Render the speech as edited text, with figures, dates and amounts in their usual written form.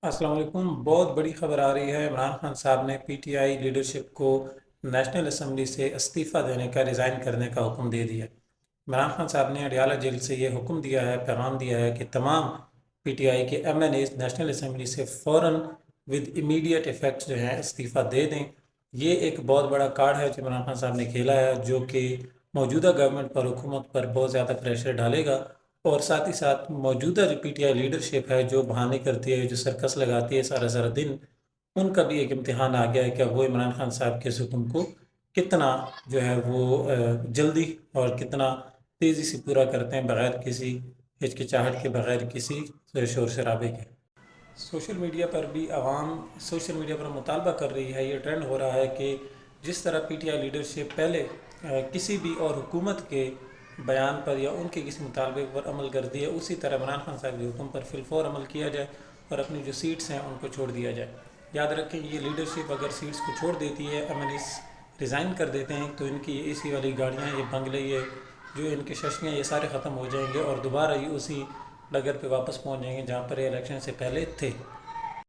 السلام علیکم۔ بہت بڑی خبر آ رہی ہے، عمران خان صاحب نے پی ٹی آئی لیڈرشپ کو نیشنل اسمبلی سے استعفیٰ دینے کا، ریزائن کرنے کا حکم دے دیا۔ عمران خان صاحب نے اڈیالہ جیل سے یہ حکم دیا ہے، پیغام دیا ہے کہ تمام پی ٹی آئی کے M N As national assembly سے فوراً ود امیڈیٹ افیکٹ جو ہیں استعفیٰ دے دیں۔ یہ ایک بہت بڑا کارڈ ہے جو عمران خان صاحب نے کھیلا ہے، جو کہ موجودہ گورنمنٹ پر، حکومت پر بہت زیادہ پریشر ڈالے گا، اور ساتھ ہی ساتھ موجودہ جو پی ٹی آئی لیڈرشپ ہے، جو بہانے کرتی ہے، جو سرکس لگاتی ہے سارا سارا دن، ان کا بھی ایک امتحان آ گیا ہے کہ وہ عمران خان صاحب کے اس حکم کو کتنا جو ہے وہ جلدی اور کتنا تیزی سے پورا کرتے ہیں، بغیر کسی ہچکچاہٹ کے، بغیر کسی شور شرابے کے۔ سوشل میڈیا پر بھی عوام سوشل میڈیا پر مطالبہ کر رہی ہے، یہ ٹرینڈ ہو رہا ہے کہ جس طرح پی ٹی آئی لیڈرشپ پہلے کسی بھی اور حکومت کے بیان پر یا ان کے کسی مطالبے پر عمل کرتی ہے، اسی طرح عمران خان صاحب کے حکم پر فی الفور عمل کیا جائے اور اپنی جو سیٹس ہیں ان کو چھوڑ دیا جائے۔ یاد رکھیں، یہ لیڈرشپ اگر سیٹس کو چھوڑ دیتی ہے، ایم این ایس ریزائن کر دیتے ہیں، تو ان کی یہ اے سی والی گاڑیاں، یہ بنگلے، یہ جو ان کے ششیاں، یہ سارے ختم ہو جائیں گے اور دوبارہ یہ اسی ڈگر پہ واپس پہنچ جائیں گے جہاں پر یہ الیکشن سے پہلے تھے۔